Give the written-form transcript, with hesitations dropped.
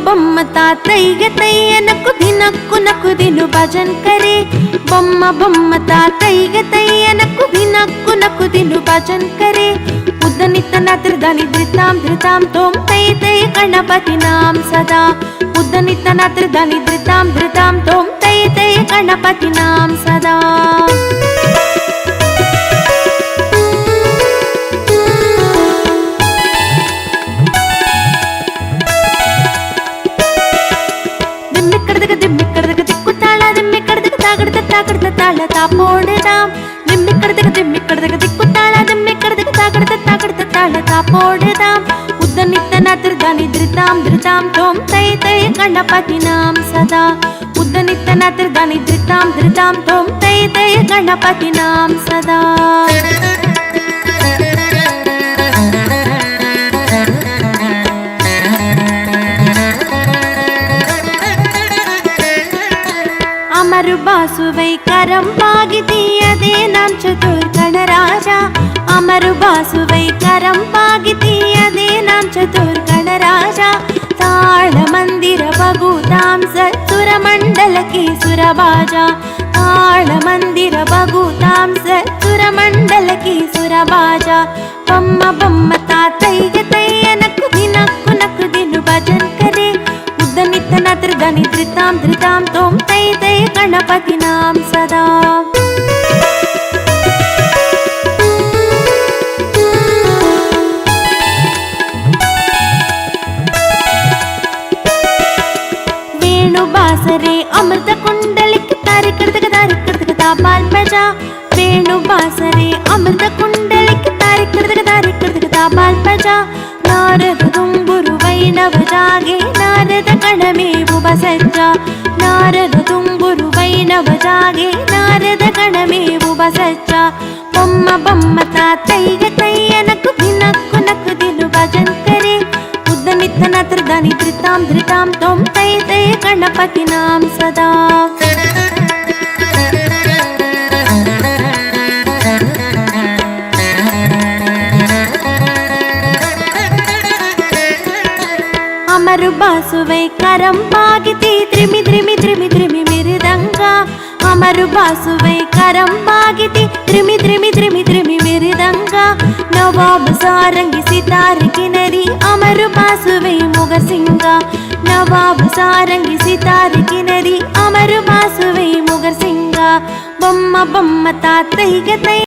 बम्म तातैगे तैयनक्कु दिनक्कु नक्कुदिनु भजन करे बम्म तातैगे तैयनक्कु दिनक्कु नक्कुदिनु भजन करे उद्दनितन त्रिदानि धृतां धृतां तोम तै तै गणपति नाम सदा उद्दनितन त्रिदानि धृतां धृतां तोम तै तै गणपति नाम सदा तापोड़दाम दिम्मिकड़दग दिक्कुताಳ दिम्मिकड़दग तागड़द तापोड़दाम उद्दनितन त्रिदानि धृतां धृतां तोम तै तै गणपति नाम सदा उद्दनितन त्रिदानि धृतां धृतां तोम तै तै गणपति नाम सदा अमरु बासुवै करंपागितीयदे नाम चतुर्गणराजा अमरु बासुवै करंपागितीयदे नाम चतुर्गणराजा ताळ मंदिर बगुतां सत्सुरमण्डलके सुरबाजा ताळ मंदिर बगुतां सत्सुरमण्डलके सुरबाजा बम्म तातैगे तैयनक्कु दिनक्कु नक्कुदिनु भजन करे उद्दनितन त्रिदानि धृतां धृतां तोम तै तै गणपति नाम सदा वेणु बासरे अमृत कुंडलिक तारिकड़दग ताबाल बजा वेणु बासरे अमृत कुंडलिक तारिकड़दग ताबाल बजा नारद तुम्बुरु वैणव जागे नारद गणमेवु बसज्ज नारद तुम्बुरु वैणव जागे नारद गणमेवु बसज्ज बम्म तातैगे तैयनक्कु दिनक्कु नक्कुदिनु भजन करे उद्दनितन त्रिदानि धृतां धृतां तोम तै तै गणपति नाम सदा अमरु बासुवै करंपागिती त्रिमि त्रिमि त्रिमि त्रिमि मिरुदंगा अमरु बासुवै करंपागिती त्रिमि त्रिमि त्रिमि त्रिमि मिरुदंगा नवाब सारंगी सितार किनरी अमरु बासुवै मुगसिंगा नवाब सारंगी सितार किनरी अमरु बासुवै मुगसिंगा बम्म तातैगे तै